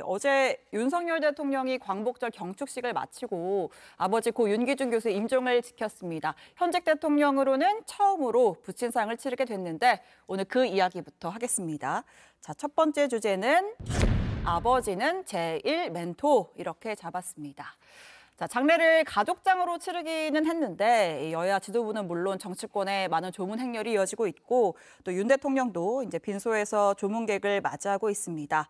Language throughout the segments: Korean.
어제 윤석열 대통령이 광복절 경축식을 마치고 아버지 고 윤기준 교수의 임종을 지켰습니다. 현직 대통령으로는 처음으로 부친상을 치르게 됐는데 오늘 그 이야기부터 하겠습니다. 자, 첫 번째 주제는 아버지는 제1 멘토 이렇게 잡았습니다. 자, 장례를 가족장으로 치르기는 했는데 여야 지도부는 물론 정치권에 많은 조문 행렬이 이어지고 있고 또 윤 대통령도 이제 빈소에서 조문객을 맞이하고 있습니다.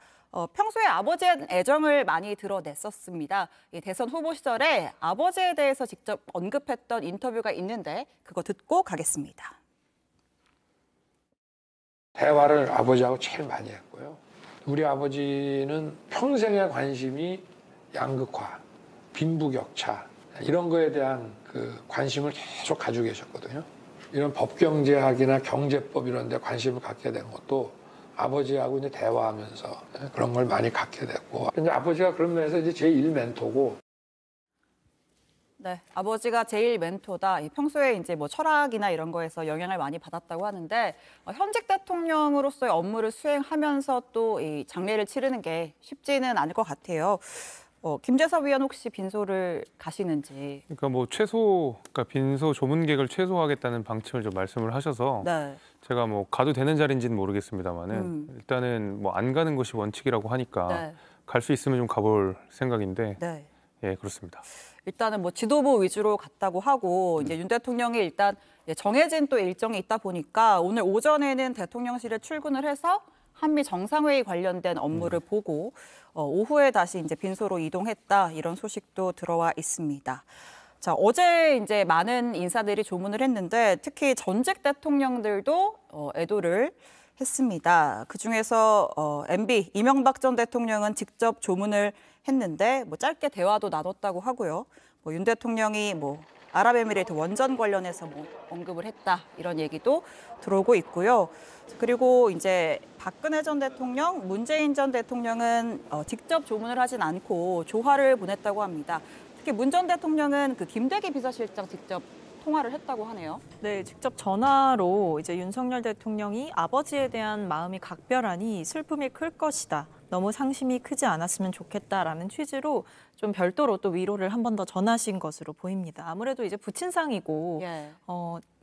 평소에 아버지에 대한 애정을 많이 드러냈었습니다. 대선 후보 시절에 아버지에 대해서 직접 언급했던 인터뷰가 있는데 그거 듣고 가겠습니다. 대화를 아버지하고 제일 많이 했고요. 우리 아버지는 평생의 관심이 양극화, 빈부격차 이런 거에 대한 그 관심을 계속 가지고 계셨거든요. 이런 법경제학이나 경제법 이런 데 관심을 갖게 된 것도 아버지하고 이제 대화하면서 그런 걸 많이 갖게 됐고 이제 아버지가 그런 면에서 이제 제1 멘토고. 네, 아버지가 제일 멘토다. 평소에 이제 뭐 철학이나 이런 거에서 영향을 많이 받았다고 하는데 현직 대통령으로서의 업무를 수행하면서 또 이 장례를 치르는 게 쉽지는 않을 것 같아요. 김재섭 위원 혹시 빈소를 가시는지. 그러니까 뭐 그러니까 빈소 조문객을 최소화하겠다는 방침을 좀 말씀을 하셔서 네. 제가 뭐 가도 되는 자리인지는 모르겠습니다만은 일단은 뭐 안 가는 것이 원칙이라고 하니까 네. 갈 수 있으면 좀 가볼 생각인데 네. 예, 그렇습니다. 일단은 뭐 지도부 위주로 갔다고 하고 이제 윤 대통령이 일단 정해진 또 일정이 있다 보니까 오늘 오전에는 대통령실에 출근을 해서 한미 정상회의 관련된 업무를 보고 오후에 다시 이제 빈소로 이동했다 이런 소식도 들어와 있습니다. 자, 어제 이제 많은 인사들이 조문을 했는데 특히 전직 대통령들도 애도를 했습니다. 그중에서 MB 이명박 전 대통령은 직접 조문을 했는데 뭐 짧게 대화도 나눴다고 하고요. 뭐 윤 대통령이 뭐 아랍에미레이트 원전 관련해서 뭐 언급을 했다 이런 얘기도 들어오고 있고요. 그리고 이제 박근혜 전 대통령, 문재인 전 대통령은 직접 조문을 하진 않고 조화를 보냈다고 합니다. 특히 문 전 대통령은 그 김대기 비서실장 직접 통화를 했다고 하네요. 네, 직접 전화로 이제 윤석열 대통령이 아버지에 대한 마음이 각별하니 슬픔이 클 것이다. 너무 상심이 크지 않았으면 좋겠다라는 취지로 좀 별도로 또 위로를 한 번 더 전하신 것으로 보입니다. 아무래도 이제 부친상이고 예.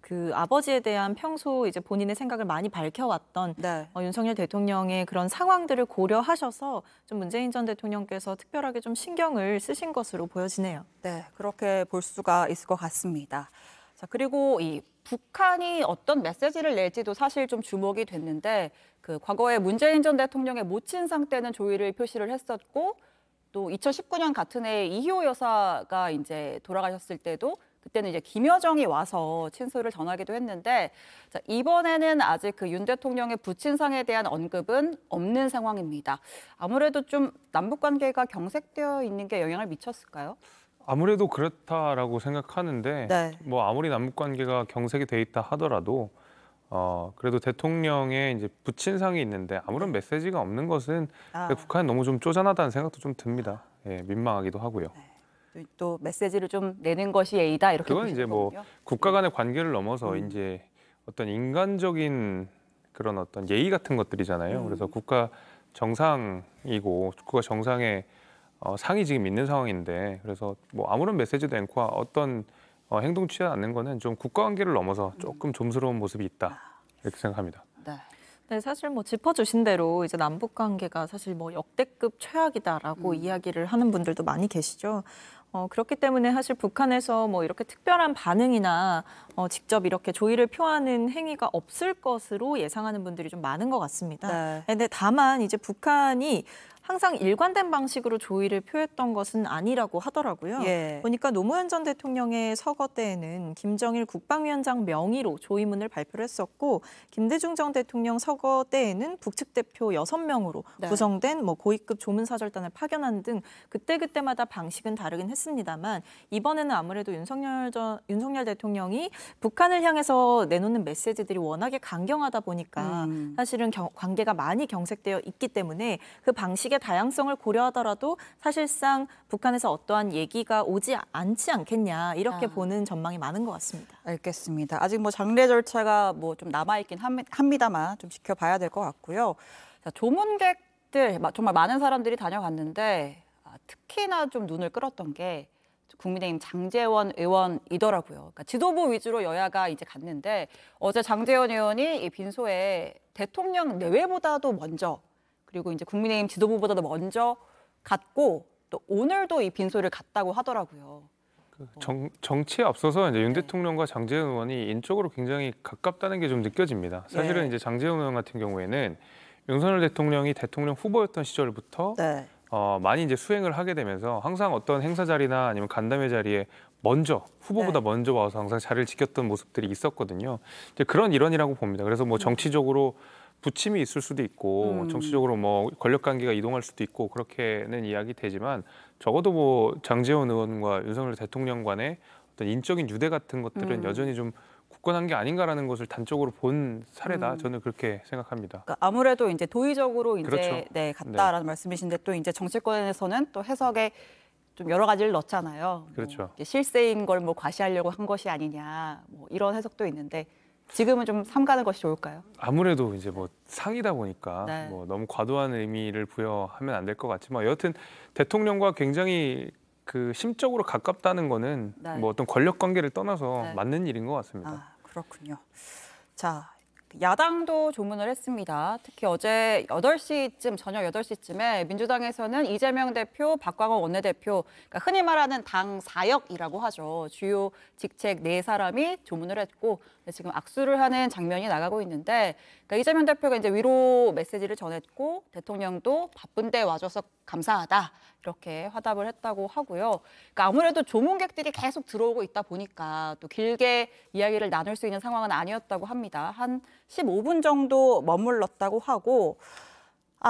그 아버지에 대한 평소 이제 본인의 생각을 많이 밝혀왔던 네. 윤석열 대통령의 그런 상황들을 고려하셔서 좀 문재인 전 대통령께서 특별하게 좀 신경을 쓰신 것으로 보여지네요. 네, 그렇게 볼 수가 있을 것 같습니다. 자, 그리고 이 북한이 어떤 메시지를 낼지도 사실 좀 주목이 됐는데 그 과거에 문재인 전 대통령의 모친상 때는 조의를 표시를 했었고 또 2019년 같은 해에 이희호 여사가 이제 돌아가셨을 때도 그때는 이제 김여정이 와서 친서를 전하기도 했는데 자, 이번에는 아직 그 윤 대통령의 부친상에 대한 언급은 없는 상황입니다. 아무래도 좀 남북 관계가 경색되어 있는 게 영향을 미쳤을까요? 아무래도 그렇다라고 생각하는데 네. 뭐 아무리 남북 관계가 경색이 돼 있다 하더라도 그래도 대통령의 이제 부친상이 있는데 아무런 메시지가 없는 것은 북한이 너무 좀 쪼잔하다는 생각도 좀 듭니다. 예, 민망하기도 하고요. 네. 또 메시지를 좀 내는 것이 예의다 이렇게 그건 이제 뭐 거군요. 국가 간의 관계를 넘어서 이제 어떤 인간적인 그런 어떤 예의 같은 것들이잖아요. 그래서 국가 정상이고 국가 정상의 상이 지금 있는 상황인데 그래서 뭐 아무런 메시지도 않고 어떤 행동 취하지 않는 거는 좀 국가 관계를 넘어서 조금 좀스러운 모습이 있다 이렇게 생각합니다. 네. 네, 사실 뭐 짚어주신 대로 이제 남북 관계가 사실 뭐 역대급 최악이다라고 이야기를 하는 분들도 많이 계시죠. 그렇기 때문에 사실 북한에서 뭐 이렇게 특별한 반응이나 직접 이렇게 조의를 표하는 행위가 없을 것으로 예상하는 분들이 좀 많은 것 같습니다. 네. 근데 다만 이제 북한이 항상 일관된 방식으로 조의를 표했던 것은 아니라고 하더라고요. 예. 보니까 노무현 전 대통령의 서거 때에는 김정일 국방위원장 명의로 조의문을 발표를 했었고 김대중 전 대통령 서거 때에는 북측 대표 6명으로 네. 구성된 뭐 고위급 조문사절단을 파견한 등 그때그때마다 방식은 다르긴 했습니다만 이번에는 아무래도 윤석열 대통령이 북한을 향해서 내놓는 메시지들이 워낙에 강경하다 보니까 사실은 관계가 많이 경색되어 있기 때문에 그 방식의 다양성을 고려하더라도 사실상 북한에서 어떠한 얘기가 오지 않지 않겠냐 이렇게 보는 전망이 많은 것 같습니다. 알겠습니다. 아직 뭐 장례 절차가 뭐 좀 남아있긴 합니다만 좀 지켜봐야 될 것 같고요. 자, 조문객 관객들 정말 많은 사람들이 다녀갔는데 특히나 좀 눈을 끌었던 게 국민의힘 장제원 의원이더라고요. 그러니까 지도부 위주로 여야가 이제 갔는데 어제 장제원 의원이 이 빈소에 대통령 내외보다도 먼저 그리고 이제 국민의힘 지도부보다도 먼저 갔고 또 오늘도 이 빈소를 갔다고 하더라고요. 정치에 앞서서 이제 윤 네. 대통령과 장제원 의원이 인적으로 굉장히 가깝다는 게 좀 느껴집니다. 사실은 예. 이제 장제원 의원 같은 경우에는 윤석열 대통령이 대통령 후보였던 시절부터 네. 많이 이제 수행을 하게 되면서 항상 어떤 행사 자리나 아니면 간담회 자리에 먼저 후보보다 네. 먼저 와서 항상 자리를 지켰던 모습들이 있었거든요. 이제 그런 일환이라고 봅니다. 그래서 뭐 정치적으로 부침이 있을 수도 있고 정치적으로 뭐 권력 관계가 이동할 수도 있고 그렇게는 이야기 되지만 적어도 뭐 장제원 의원과 윤석열 대통령 간의 어떤 인적인 유대 같은 것들은 여전히 좀 굳건한 게 아닌가라는 것을 단적으로 본 사례다. 저는 그렇게 생각합니다. 그러니까 아무래도 이제 도의적으로 이제 그렇죠. 네, 갔다라는 말씀이신데 또 이제 정치권에서는 또 해석에 좀 여러 가지를 넣잖아요. 그렇죠. 뭐 이제 실세인 걸 뭐 과시하려고 한 것이 아니냐, 뭐 이런 해석도 있는데 지금은 좀 삼가는 것이 좋을까요? 아무래도 이제 뭐 상이다 보니까 네. 뭐 너무 과도한 의미를 부여하면 안 될 것 같지만 여하튼 대통령과 굉장히 그 심적으로 가깝다는 거는 네. 뭐 어떤 권력 관계를 떠나서 네. 맞는 일인 것 같습니다. 아, 그렇군요. 자, 야당도 조문을 했습니다. 특히 어제 8시쯤, 저녁 8시쯤에 민주당에서는 이재명 대표, 박광원 원내대표, 그러니까 흔히 말하는 당 4역이라고 하죠. 주요 직책 4사람이 조문을 했고 지금 악수를 하는 장면이 나가고 있는데 그러니까 이재명 대표가 이제 위로 메시지를 전했고 대통령도 바쁜데 와줘서 감사하다. 이렇게 화답을 했다고 하고요. 그러니까 아무래도 조문객들이 계속 들어오고 있다 보니까 또 길게 이야기를 나눌 수 있는 상황은 아니었다고 합니다. 한 15분 정도 머물렀다고 하고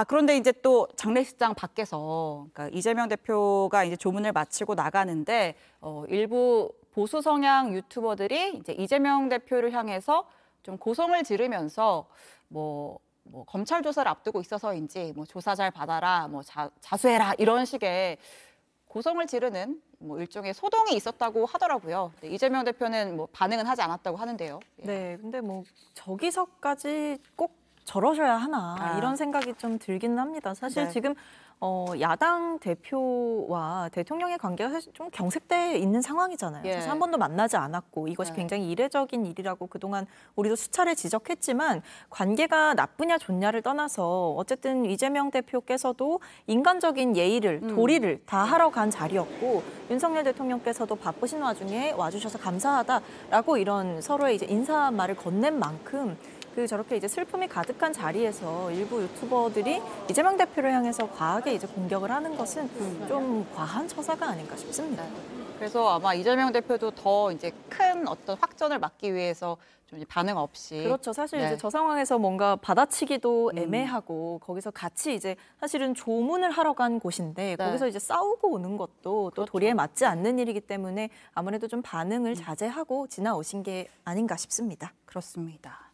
그런데 이제 또 장례식장 밖에서 그러니까 이재명 대표가 이제 조문을 마치고 나가는데 일부 보수 성향 유튜버들이 이제 이재명 대표를 향해서 좀 고성을 지르면서 뭐 검찰 조사를 앞두고 있어서인지 뭐 조사 잘 받아라, 뭐 자수해라 이런 식의 고성을 지르는 뭐 일종의 소동이 있었다고 하더라고요. 이재명 대표는 뭐 반응은 하지 않았다고 하는데요. 예. 네, 근데 뭐 저기서까지 꼭 저러셔야 하나 이런 생각이 좀 들기는 합니다. 사실 네. 지금 야당 대표와 대통령의 관계가 사실 좀 경색돼 있는 상황이잖아요. 예. 사실 한 번도 만나지 않았고 이것이 네. 굉장히 이례적인 일이라고 그동안 우리도 수차례 지적했지만 관계가 나쁘냐 좋냐를 떠나서 어쨌든 이재명 대표께서도 인간적인 예의를 도리를 다 하러 간 자리였고 윤석열 대통령께서도 바쁘신 와중에 와주셔서 감사하다라고 이런 서로의 이제 인사말을 건넨 만큼 저렇게 이제 슬픔이 가득한 자리에서 일부 유튜버들이 이재명 대표를 향해서 과하게 이제 공격을 하는 것은 좀 과한 처사가 아닌가 싶습니다. 그래서 아마 이재명 대표도 더 이제 큰 어떤 확전을 막기 위해서 좀 이제 반응 없이 그렇죠. 사실 네. 이제 저 상황에서 뭔가 받아치기도 애매하고 거기서 같이 이제 사실은 조문을 하러 간 곳인데 네. 거기서 이제 싸우고 오는 것도 또 그렇죠. 도리에 맞지 않는 일이기 때문에 아무래도 좀 반응을 자제하고 지나오신 게 아닌가 싶습니다. 그렇습니다.